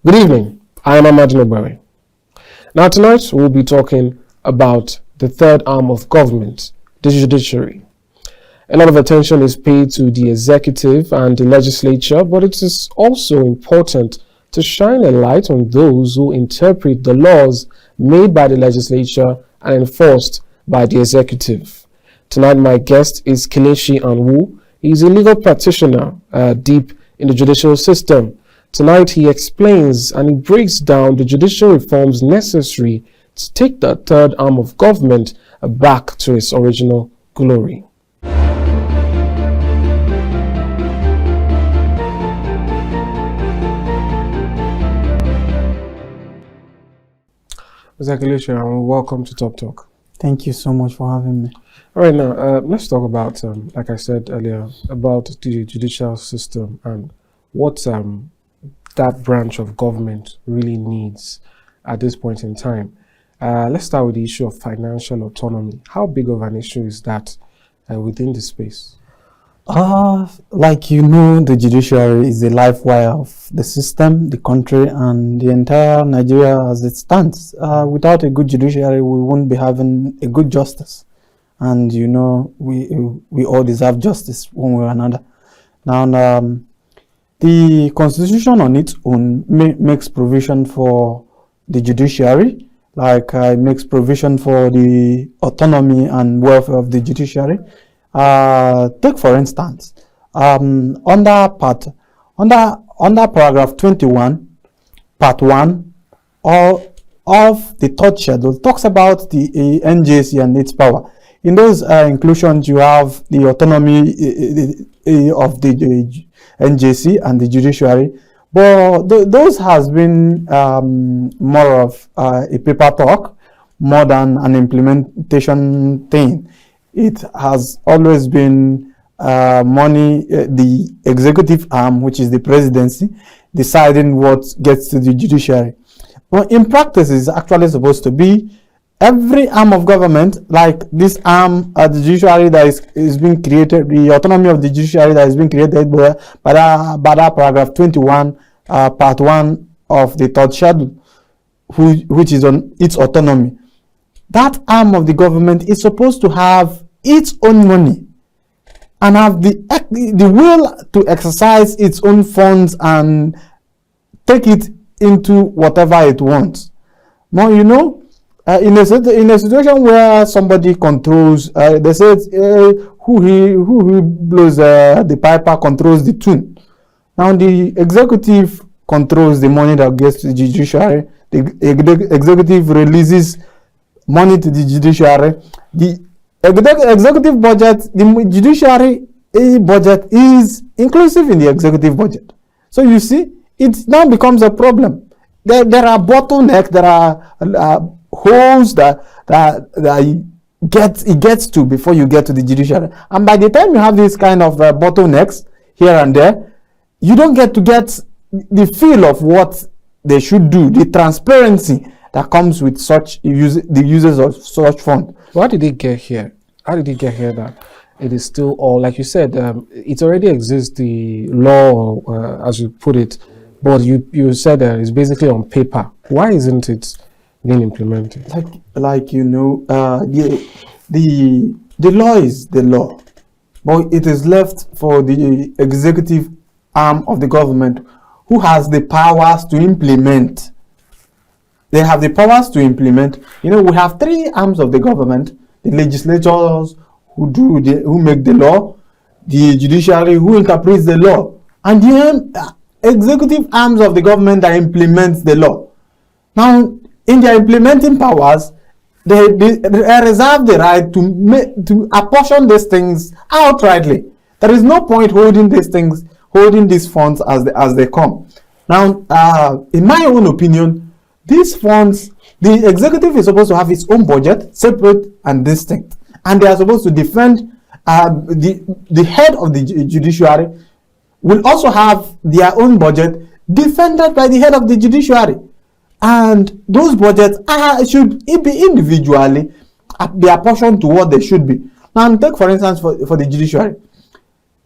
Good evening, I am Amadin Ogbewe. Now tonight we'll be talking about the third arm of government, the judiciary. A lot of attention is paid to the executive and the legislature, but it is also important to shine a light on those who interpret the laws made by the legislature and enforced by the executive. Tonight my guest is Kelechi Anwu. He's a legal practitioner deep in the judicial system. Tonight he explains and he breaks down the judicial reforms necessary to take the third arm of government back to its original glory. Mr. Kelechi Anwu, welcome to Top Talk. Thank you so much for having me. All right, now let's talk about, like I said earlier, about the judicial system and what that branch of government really needs at this point in time. Let's start with the issue of financial autonomy. How big of an issue is that within the space? Like you know, the judiciary is the life wire of the system, the country, and the entire Nigeria as it stands. Without a good judiciary, we won't be having a good justice. And you know, we all deserve justice one way or another. Now, the Constitution on its own makes provision for the judiciary, like it makes provision for the autonomy and welfare of the judiciary. Take for instance, under paragraph 21, part 1 of the third schedule talks about the NJC and its power. In those inclusions, you have the autonomy of the NJC and the judiciary, but those has been more of a paper talk more than an implementation thing. It has always been the executive arm, which is the presidency, deciding what gets to the judiciary. But in practice, it's actually supposed to be every arm of government, like this arm at the judiciary that is being created, the autonomy of the judiciary that is being created by that paragraph 21, part 1 of the third schedule, which is on its autonomy. That arm of the government is supposed to have its own money and have the will to exercise its own funds and take it into whatever it wants. Now, you know, in a situation where somebody controls, they say who blows the piper controls the tune. Now the executive controls the money that gets to the judiciary. The executive releases money to the judiciary. The executive budget, the judiciary budget is inclusive in the executive budget. So you see, it now becomes a problem. There are bottlenecks, there are holes that it gets to before you get to the judiciary. And by the time you have this kind of bottlenecks here and there, you don't get the feel of what they should do, the transparency that comes with the users of such funds. Why did it get here? How did it get here that it is still all, like you said, it already exists, the law, as you put it, but you said it's basically on paper. Why isn't it being implemented? Like you know, the law is the law, but it is left for the executive arm of the government, who has the powers to implement. They have the powers to implement. You know, we have three arms of the government: the legislators, who make the law; the judiciary, who interprets the law; and the executive arms of the government that implements the law. Now, in their implementing powers, they reserve the right to apportion these things outrightly. There is no point holding these funds as they come. Now, in my own opinion, these funds, the executive is supposed to have its own budget, separate and distinct, and they are supposed to defend. The head of the judiciary will also have their own budget defended by the head of the judiciary. And those budgets should be individually be apportioned to what they should be. Now, take for instance for the judiciary.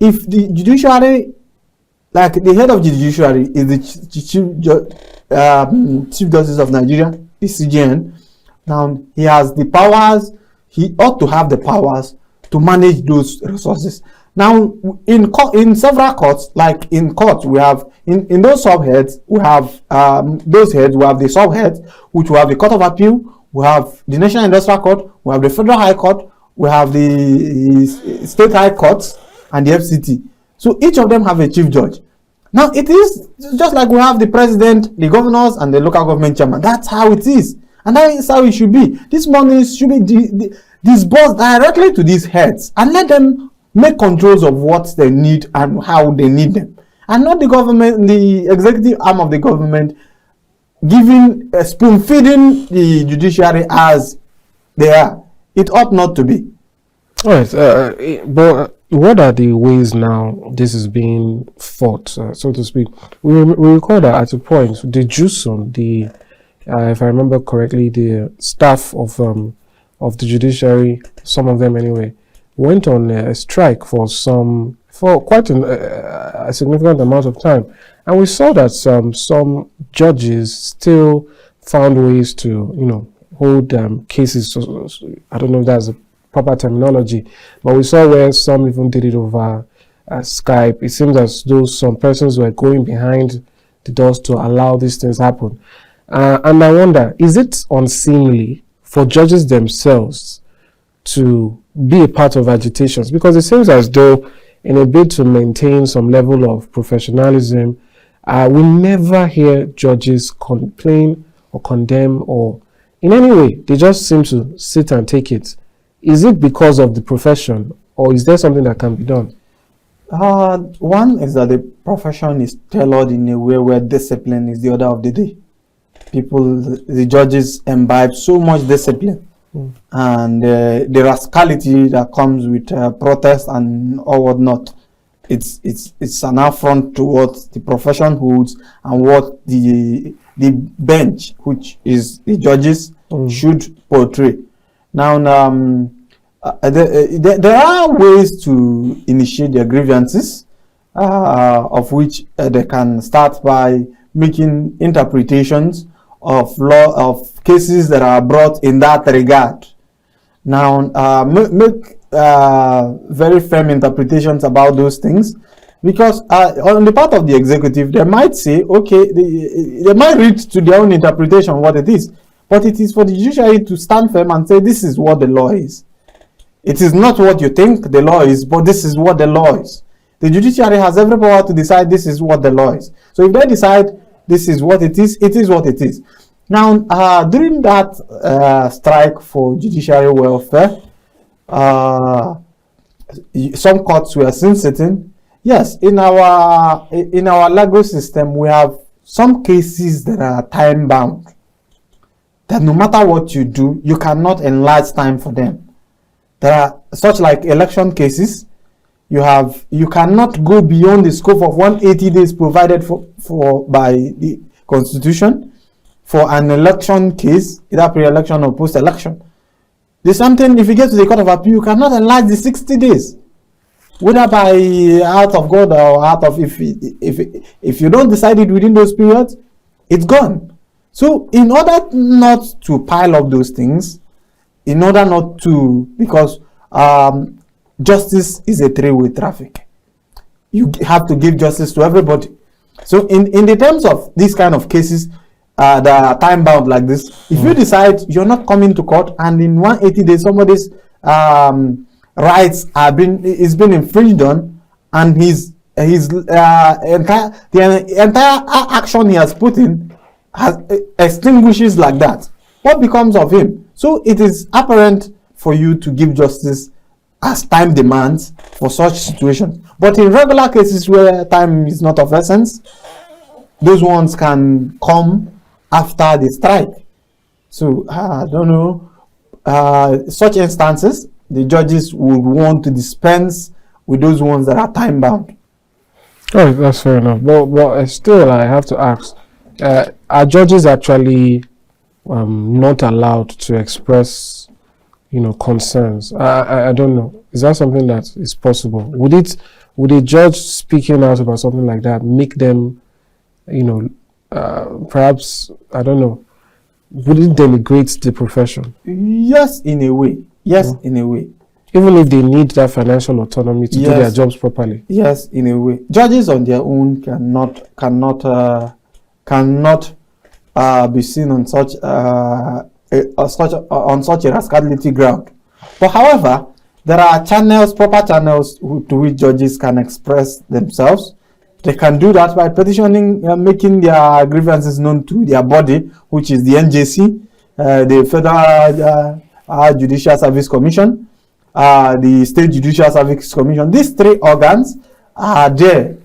If the judiciary like the head of the judiciary is the Chief Justice of Nigeria, the CJN. Now he has the powers. He ought to have the powers to manage those resources. Now, in several courts, like in court, we have in those subheads, we have those heads. We have the subheads, which we have the Court of Appeal, we have the National Industrial Court, we have the Federal High Court, we have the State High Courts, and the FCT. So each of them have a chief judge. Now it is just like we have the president, the governors, and the local government chairman. That's how it is, and that is how it should be. This money should be disbursed directly to these heads, and let them make controls of what they need and how they need them, and not the government, the executive arm of the government, giving spoon feeding the judiciary as they are. It ought not to be. All right, but what are the ways now this is being fought, so to speak? We recall that at a point, the JUSUN, if I remember correctly, the staff of the judiciary, some of them anyway, went on a strike for quite a significant amount of time, and we saw that some judges still found ways to hold cases. So, I don't know if that's a proper terminology, but we saw where some even did it over Skype. It seems as though some persons were going behind the doors to allow these things happen, and I wonder, is it unseemly for judges themselves to be a part of agitations? Because it seems as though, in a bid to maintain some level of professionalism, we never hear judges complain or condemn or in any way. They just seem to sit and take it. Is it because of the profession, or is there something that can be done? One is that the profession is tailored in a way where discipline is the order of the day. The judges imbibe so much discipline, and the rascality that comes with protest and all whatnot. It's an affront towards the profession holds and what the bench, which is the judges, should portray. Now, there are ways to initiate their grievances, of which they can start by making interpretations of law of cases that are brought in that regard. Now, make very firm interpretations about those things, because on the part of the executive, they might say, okay, they might read to their own interpretation what it is, but it is for the judiciary to stand firm and say this is what the law is. It is not what you think the law is, but this is what the law is. The judiciary has every power to decide this is what the law is. So if they decide this is what it is what it is. Now, during that strike for judiciary welfare, some courts were seen sitting. Yes, in our legal system, we have some cases that are time bound. That no matter what you do, you cannot enlarge time for them. There are such like election cases. You cannot go beyond the scope of 180 days provided for by the Constitution for an election case, either pre-election or post-election. There's something, if you get to the Court of Appeal, you cannot enlarge the 60 days. Whether by out of God or out of, if you don't decide it within those periods, it's gone. So in order not to pile up those things, in order not to, because justice is a three-way traffic. You have to give justice to everybody. So in the terms of these kind of cases that are time-bound like this, if you decide you're not coming to court and in 180 days somebody's rights is being infringed on, and the entire action he has put in extinguishes like that, what becomes of him? So it is apparent for you to give justice as time demands for such situations. But in regular cases where time is not of essence, those ones can come after the strike. So I don't know, such instances, the judges would want to dispense with those ones that are time bound. Oh, that's fair enough. But still, I have to ask, are judges actually not allowed to express concerns. I don't know. Is that something that is possible? Would a judge speaking out about something like that make them, perhaps, I don't know, would it denigrate the profession? Yes, in a way. Yes, in a way. Even if they need that financial autonomy to do their jobs properly. Yes, in a way. Judges on their own cannot be seen on such a rascality ground. But however, there are proper channels to which judges can express themselves. They can do that by petitioning, making their grievances known to their body, which is the NJC, the Federal Judicial Service Commission, the State Judicial Service Commission. These three organs are there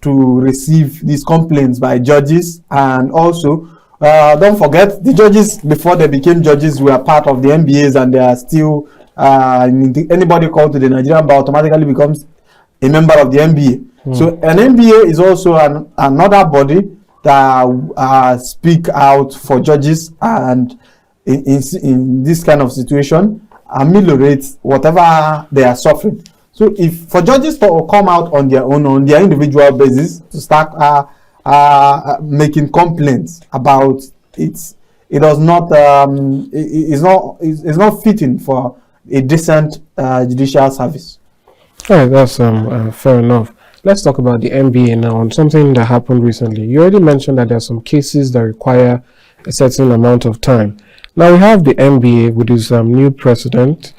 to receive these complaints by judges. And also, don't forget, the judges, before they became judges, were part of the MBAs, and they are still, anybody called to the Nigerian bar automatically becomes a member of the MBA. So an MBA is also another body that speak out for judges, and in this kind of situation, ameliorate whatever they are suffering. So if for judges to come out on their own, on their individual basis, to start making complaints about it, it does not it's not fitting for a decent judicial service. All right, that's fair enough. Let's talk about the MBA now, on something that happened recently. You already mentioned that there are some cases that require a certain amount of time. Now we have the MBA with his new president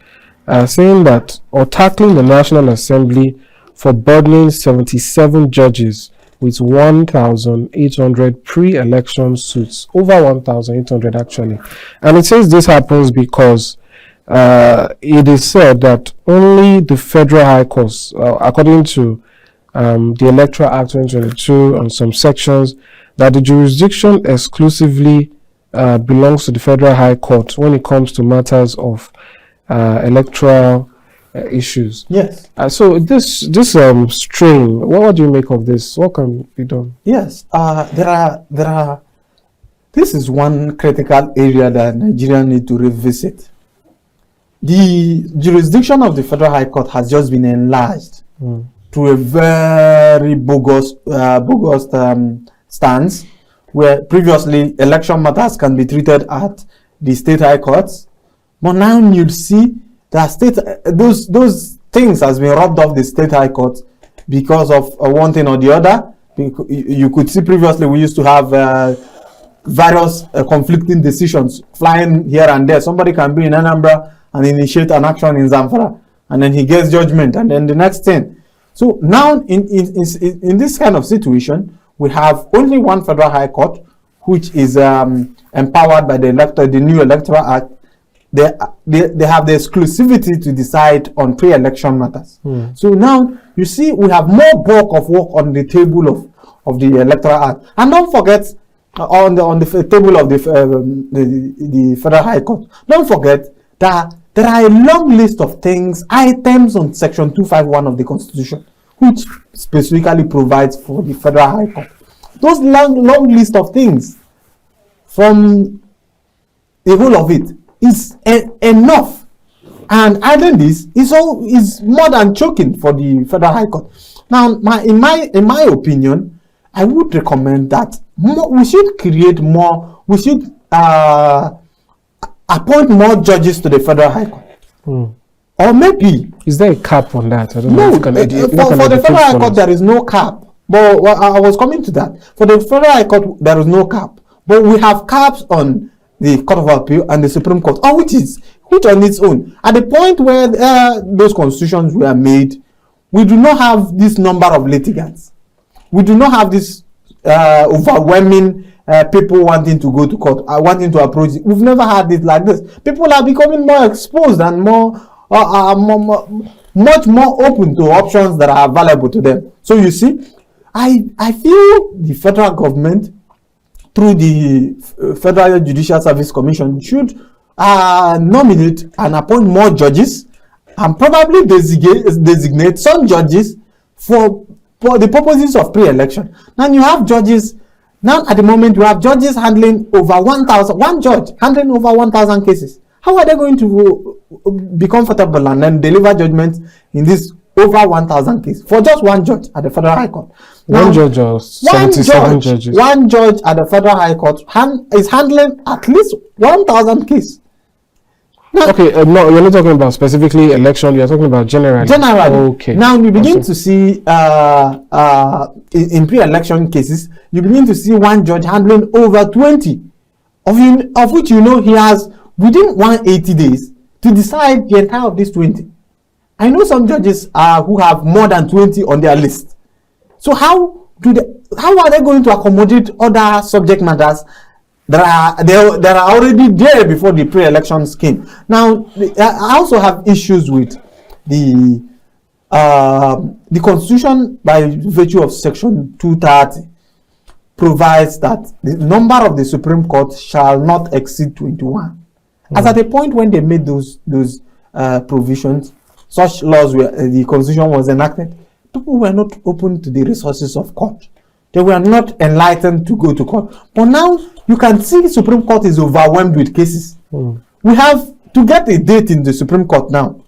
saying that, or tackling the National Assembly for burdening 77 judges with 1,800 pre-election suits, over 1,800 actually. And it says this happens because it is said that only the Federal High Court, according to the Electoral Act 2022 on some sections, that the jurisdiction exclusively belongs to the Federal High Court when it comes to matters of electoral issues. Yes. So this strain, what do you make of this? What can be done? Yes. There are. This is one critical area that Nigeria need to revisit. The jurisdiction of the Federal High Court has just been enlarged to a very bogus stance, where previously election matters can be treated at the state high courts, but now you see that those things has been rubbed off the state high court because of one thing or the other. You could see previously we used to have various conflicting decisions flying here and there. Somebody can be in Anambra and initiate an action in Zamfara, and then he gets judgment, and then the next thing. So now in this kind of situation, we have only one Federal High Court, which is empowered by the new Electoral Act. They have the exclusivity to decide on pre-election matters. So now you see we have more bulk of work on the table of the Electoral Act. And don't forget, on the table of the Federal High Court, don't forget that there are a long list of items on Section 251 of the Constitution, which specifically provides for the Federal High Court. Those long list of things, from the whole of it, is enough. And adding this is more than choking for the Federal High Court. Now, in my opinion, I would recommend that we should create more. We should appoint more judges to the Federal High Court. Or maybe, is there a cap on that? I don't know. No, for the Federal High Court there is no cap. But I was coming to that. For the Federal High Court there is no cap. But we have caps on the Court of Appeal and the Supreme Court, which on its own. At the point where those constitutions were made, we do not have this number of litigants. We do not have this overwhelming people wanting to go to court, wanting to approach it. We've never had it like this. People are becoming more exposed and much more open to options that are available to them. So you see, I feel the federal government, through the Federal Judicial Service Commission, should nominate and appoint more judges, and probably designate some judges for the purposes of pre-election. Now you have judges. Now at the moment we have judges handling over 1,000. One judge handling over 1,000 cases, How are they going to be comfortable and then deliver judgment in this over 1,000 cases for just one judge at the Federal High Court? Now, one judge or 77 judges? One judge at the Federal High Court is handling at least 1,000 cases. Now, okay, no, you're not talking about specifically election, you're talking about generally. Generally. Okay. Now you begin to see in pre-election cases, you begin to see one judge handling over 20, of which you know he has within 180 days to decide the entire of these 20. I know some judges who have more than 20 on their list. So how are they going to accommodate other subject matters that are already there before the pre-election scheme? Now, I also have issues with the Constitution, by virtue of Section 230, provides that the number of the Supreme Court shall not exceed 21. As at the point when they made those provisions, such laws were the Constitution was enacted, people were not open to the resources of court. They were not enlightened to go to court. But now you can see the Supreme Court is overwhelmed with cases. We have to get a date in the Supreme Court now.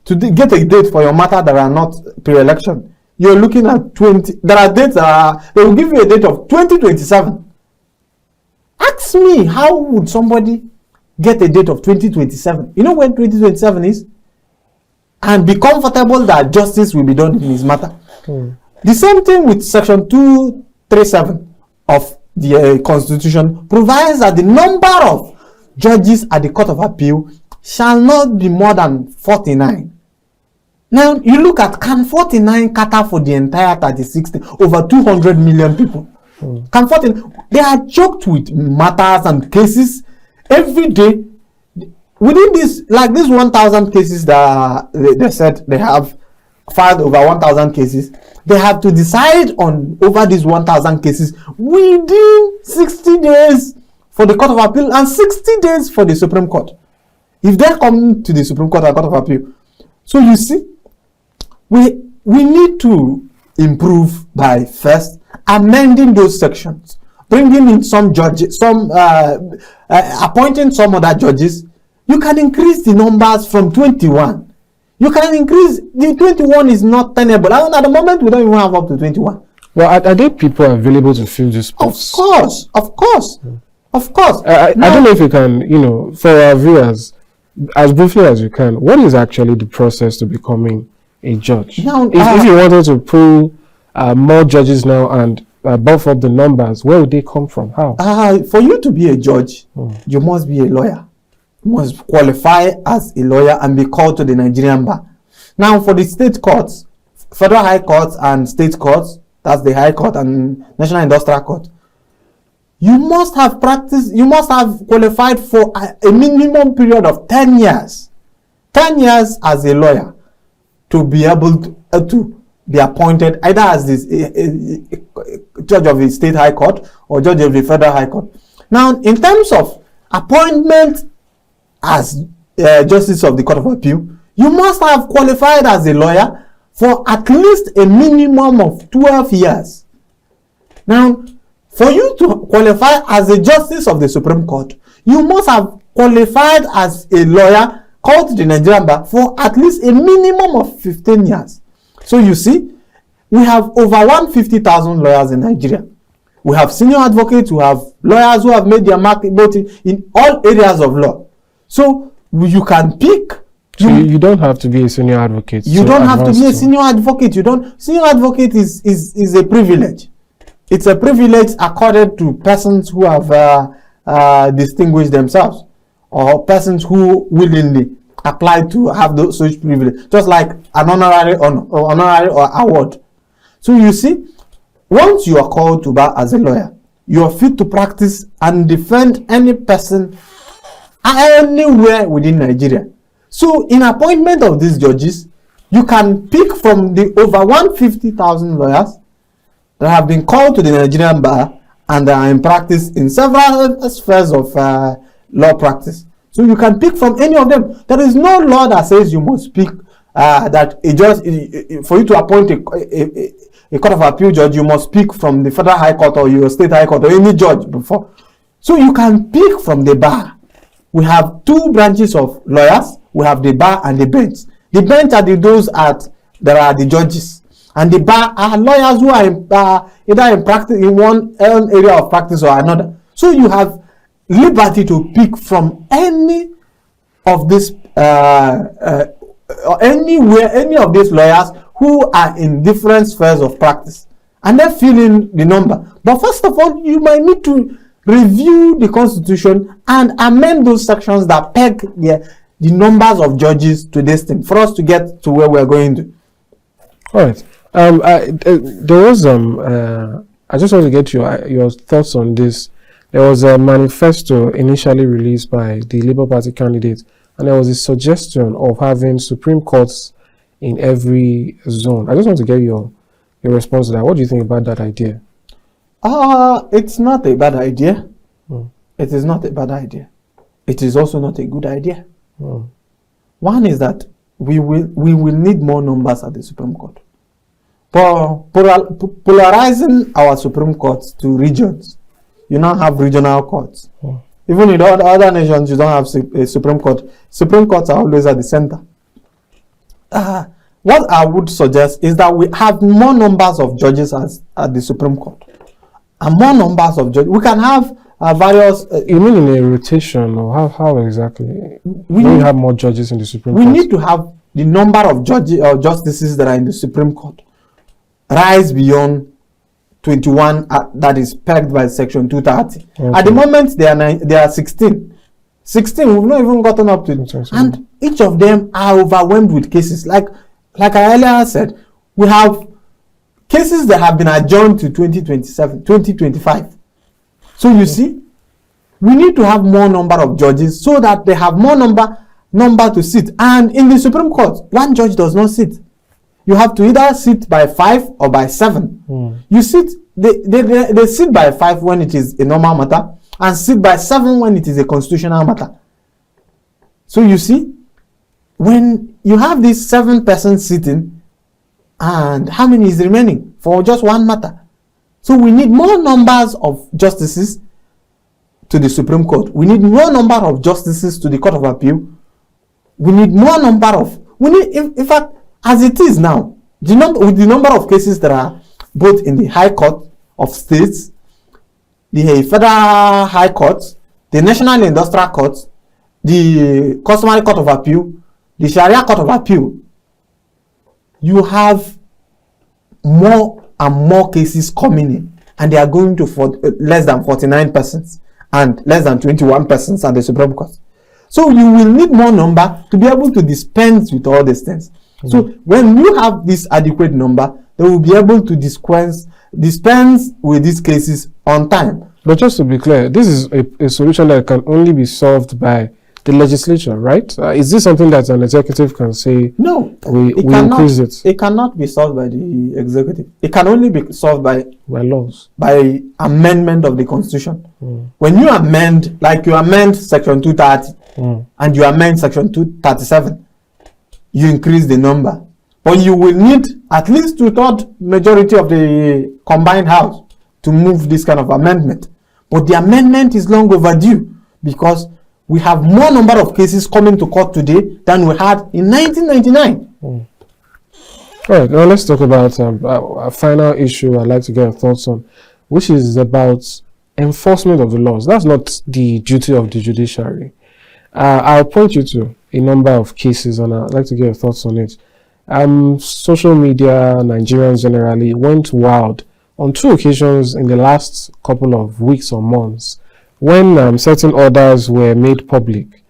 To get a date for your matter that are not pre-election, you're looking at 20. There are dates they will give you a date of 2027. Ask me, how would somebody get a date of 2027? You know when 2027 is? And be comfortable that justice will be done in his matter. The same thing with Section 237 of the Constitution provides that the number of judges at the Court of Appeal shall not be more than 49. Now, you look at, can 49 cater for the entire 36, over 200 million people? Can 49, they are choked with matters and cases every day. Within this, like these 1,000 cases that they said they have filed over 1,000 cases, they have to decide on over these 1,000 cases within 60 days for the Court of Appeal and 60 days for the Supreme Court. If they come to the Supreme Court and Court of Appeal. So you see, we need to improve by first amending those sections, bringing in some judges, appointing some other judges. You can increase the numbers from 21. You can increase, the 21 is not tenable. At the moment, we don't even have up to 21. Well, are there people available to fill this post? Of course. I don't know if you can, for our viewers, as briefly as you can, what is actually the process to becoming a judge? Now, if you wanted to pull more judges now and buff up the numbers, where would they come from? How? For you to be a judge, you must be a lawyer. You must qualify as a lawyer and be called to the Nigerian bar. Now, for the state courts, Federal High Courts and state courts, that's the High Court and National Industrial Court, you must have practiced, you must have qualified for a minimum period of 10 years. 10 years as a lawyer to be able to be appointed either as this judge of the state high court or judge of the Federal High Court. Now, in terms of appointment as justice of the Court of Appeal, you must have qualified as a lawyer for at least a minimum of 12 years. Now, for you to qualify as a justice of the Supreme Court, you must have qualified as a lawyer called to the Nigerian bar for at least a minimum of 15 years. So you see, we have over 150,000 lawyers in Nigeria. We have senior advocates, we have lawyers who have made their mark both in all areas of law. So you can pick. You don't have to be a senior advocate. You don't have to be a senior advocate. Senior advocate is a privilege. It's a privilege accorded to persons who have distinguished themselves, or persons who willingly apply to have those such privilege, just like an honorary award. So you see, once you are called to bar as a lawyer, you are fit to practice and defend any person anywhere within Nigeria. So in appointment of these judges, you can pick from the over 150,000 lawyers that have been called to the Nigerian bar and are in practice in several spheres of law practice. So you can pick from any of them. There is no law that says you must pick that a judge, for you to appoint a Court of Appeal judge, you must pick from the Federal High Court or your State High Court or any judge before. So you can pick from the bar. we have two branches of lawyers. We have the bar and the bench. The bench are there are the judges, and the bar are lawyers who are either in practice in one area of practice or another. So you have liberty to pick from any of this any of these lawyers who are in different spheres of practice, and then fill in the number. But first of all, you might need to review the Constitution and amend those sections that peg the numbers of judges to this thing for us to get to where we're going to. All right. There was I just want to get your thoughts on this. There was a manifesto initially released by the Labour Party candidate, and there was a suggestion of having Supreme Courts in every zone. I just want to get your response to that. What do you think about that idea? It's not a bad idea. It is not a bad idea. It is also not a good idea. One is that we will need more numbers at the Supreme Court. Polarizing our Supreme Court to regions, you now have regional courts. Even in other nations, you don't have a Supreme Court. Supreme Courts are always at the center. What I would suggest is that we have more numbers of judges at the Supreme Court. And more numbers of judges. We can have various... you mean in a rotation, or how exactly? We have more judges in the Supreme Court? We need to have the number of judges or justices that are in the Supreme Court rise beyond 21 that is pegged by Section 230. Okay. At the moment, they are 16. 16, we've not even gotten up to it. And each of them are overwhelmed with cases. Like I earlier said, we have cases that have been adjourned to 2027, 2025. So you see, we need to have more number of judges so that they have more number to sit. And in the Supreme Court, one judge does not sit. You have to either sit by 5 or by 7. You sit, they sit by 5 when it is a normal matter, and sit by 7 when it is a constitutional matter. So you see, when you have these 7 persons sitting, and how many is remaining for just one matter? So we need more numbers of justices to the Supreme Court. We need more number of justices to the Court of Appeal. We need more number of... in fact, as it is now, with the number of cases that are both in the High Court of States, the Federal High Court, the National Industrial Court, the Customary Court of Appeal, the Sharia Court of Appeal, you have more and more cases coming in, and they are going to less than 49 persons and less than 21 persons at the Supreme Court. So you will need more number to be able to dispense with all these things. So when you have this adequate number, they will be able to dispense with these cases on time. But just to be clear, this is a solution that can only be solved by the legislature, right? Is this something that an executive can say? No, we increase it. It cannot be solved by the executive. It can only be solved by laws, by amendment of the Constitution. When you amend, like you amend Section 230 and you amend Section 237, you increase the number. But you will need at least 2/3 majority of the combined house to move this kind of amendment. But the amendment is long overdue because we have more number of cases coming to court today than we had in 1999. All right, now let's talk about a final issue I'd like to get your thoughts on, which is about enforcement of the laws. That's not the duty of the judiciary. I'll point you to a number of cases, and I'd like to get your thoughts on it. Social media, Nigerians generally, went wild on 2 occasions in the last couple of weeks or months when certain orders were made public.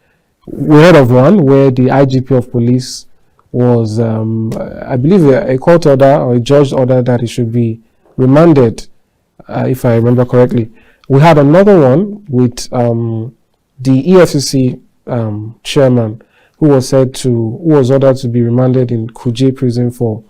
We heard of one where the IGP of police was, I believe, a court order or a judge order that he should be remanded, if I remember correctly. We had another one with the EFFC chairman who was ordered to be remanded in Kuje prison for,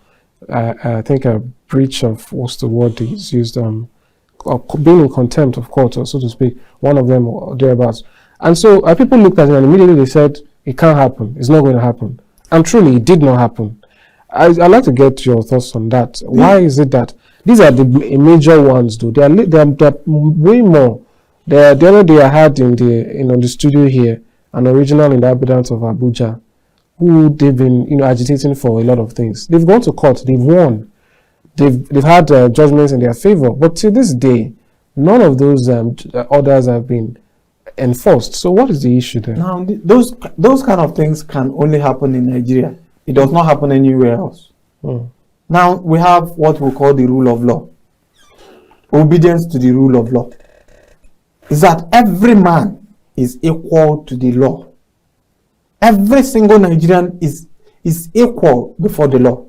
I think, a breach of, what's the word he's used, being in contempt of court, or so to speak, one of them or thereabouts. And so people looked at it and immediately they said, it can't happen, it's not going to happen. And truly, it did not happen. I'd like to get your thoughts on that. Why is it that these are the major ones, though? They're way more. The other day I had on the studio here, an original inhabitant of Abuja, who they've been, agitating for a lot of things. They've gone to court, they've won, they've had judgments in their favor, but to this day, none of those orders have been enforced. So what is the issue there? Now, those kind of things can only happen in Nigeria. It does not happen anywhere else. Now, we have what we call the rule of law. Obedience to the rule of law is that every man is equal to the law. Every single Nigerian is equal before the law.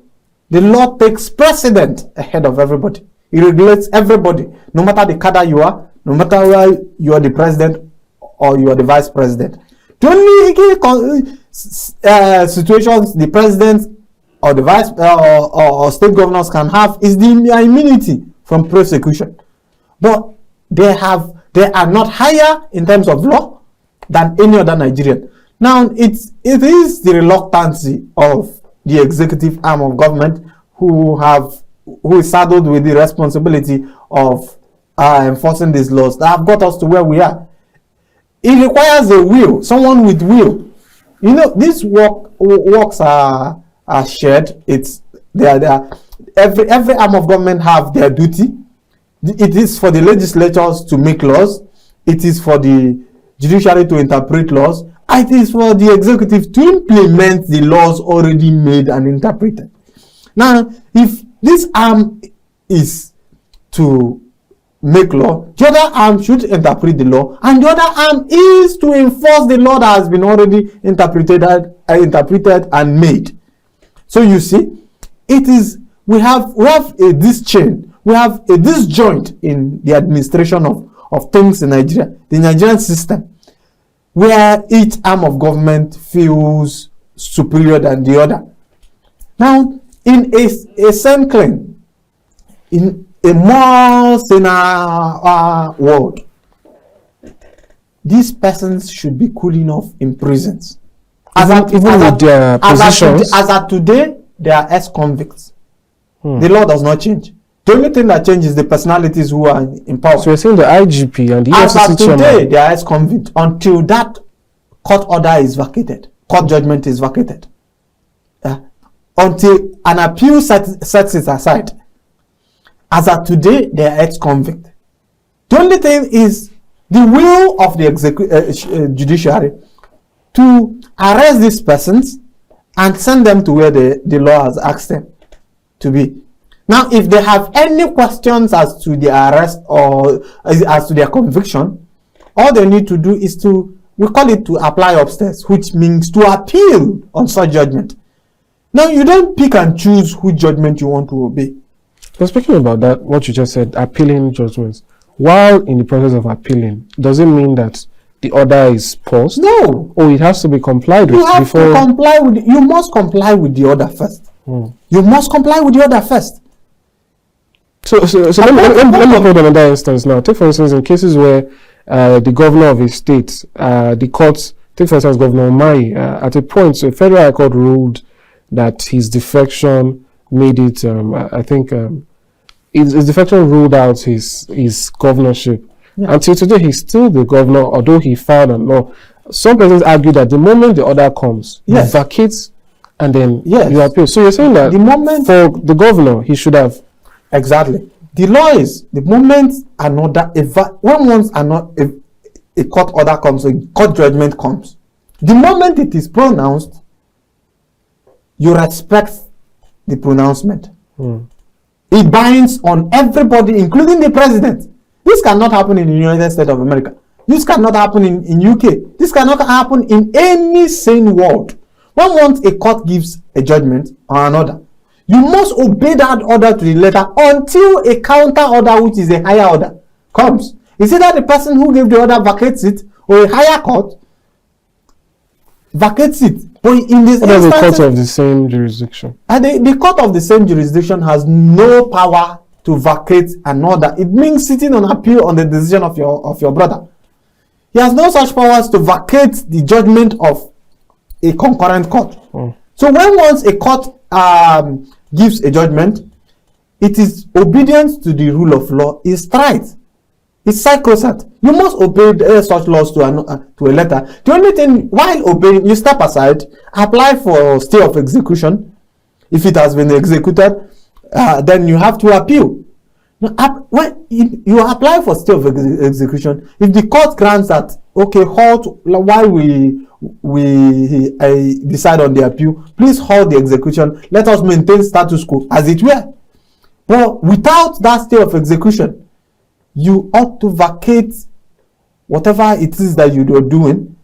The law takes precedent ahead of everybody. It regulates everybody, no matter the cadre you are, no matter whether you are the president or you are the vice president. The only situations the president or the vice or state governors can have is the immunity from prosecution. But they are not higher in terms of law than any other Nigerian. Now, it is the reluctancy of the executive arm of government who is saddled with the responsibility of enforcing these laws that have got us to where we are. It requires a will, someone with will. These works are shared. Every arm of government have their duty. It is for the legislatures to make laws. It is for the judiciary to interpret laws. It is for the executive to implement the laws already made and interpreted. Now, if this arm is to make law, the other arm should interpret the law, and the other arm is to enforce the law that has been already interpreted and made. So you see, we have a disjoint. We have a disjoint in the administration of things in Nigeria, the Nigerian system, where each arm of government feels superior than the other. Now, in a same claim, in a more saner world, these persons should be cooling off in prisons. As at today, they are ex-convicts. The law does not change. The only thing that changes is the personalities who are in power. So you're saying the IGP and the EFFC as at today, they are ex-convicts until that court order is vacated, court judgment is vacated. Until an appeal sets it aside. As at today, they are ex-convict. The only thing is the will of the judiciary to arrest these persons and send them to where the law has asked them to be. Now, if they have any questions as to the arrest or as to their conviction, all they need to do is we call it to apply upstairs, which means to appeal on such judgment. Now, you don't pick and choose which judgment you want to obey. So speaking about that, what you just said, appealing judgments, while in the process of appealing, does it mean that the order is paused? No. Or it has to be complied with before? You must comply with the order first. You must comply with the order first. So let me hold another instance now. Take for instance, in cases where the governor of a state, the courts, take for instance Governor Umahi, at a point, so a federal high court ruled that his defection made it, his defection ruled out his governorship. Yeah. Until today, he's still the governor, although he filed a law. Some persons argue that the moment the order comes, you vacate and then you appeal. So you're saying that the moment for the governor, he should have. Exactly. The law is the moment a court order comes, a court judgment comes, the moment it is pronounced, you respect the pronouncement. It binds on everybody, including the president. This cannot happen in the United States of America. This cannot happen in UK. This cannot happen in any sane world. Once a court gives a judgment or an order, you must obey that order to the letter until a counter order, which is a higher order, comes. Is it that the person who gave the order vacates it, or a higher court vacates it? But in this instance, the court of the same jurisdiction. And the court of the same jurisdiction has no power to vacate an order. It means sitting on appeal on the decision of your brother. He has no such powers to vacate the judgment of a concurrent court. So when once a court gives a judgment, it is obedience to the rule of law is right. It's sacrosanct. You must obey such laws to a letter. The only thing, while obeying, you step aside, apply for stay of execution. If it has been executed, then you have to appeal. Now, when you apply for stay of execution, if the court grants that, okay, halt while we decide on the appeal, please halt the execution, let us maintain status quo as it were. But without that stay of execution, you ought to vacate whatever it is that you are doing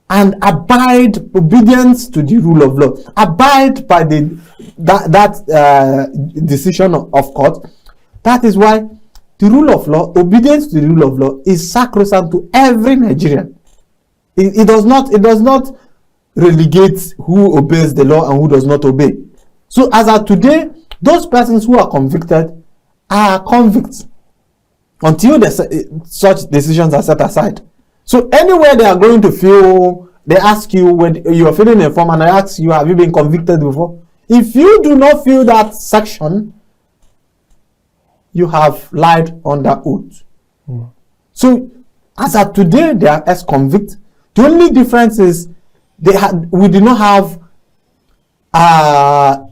and abide obedience to the rule of law. Abide by that decision of court. That is why the rule of law, obedience to the rule of law, is sacrosanct to every Nigerian. It does not relegate who obeys the law and who does not obey. So as of today, those persons who are convicted are convicts until such decisions are set aside. So anywhere they are going to feel, they ask you when you are filling a form and I ask you, have you been convicted before? If you do not fill that section, you have lied under oath. So as of today, they are ex-convict. The only difference is we do not have a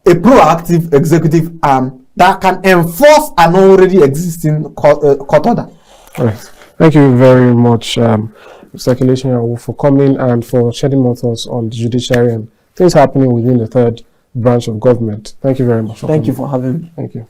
proactive executive arm that can enforce an already existing court order. Right. Thank you very much, Mr. Kelechi Anwu, for coming and for shedding more thoughts on the judiciary and things happening within the third branch of government. Thank you very much. Thank you for having me. Thank you.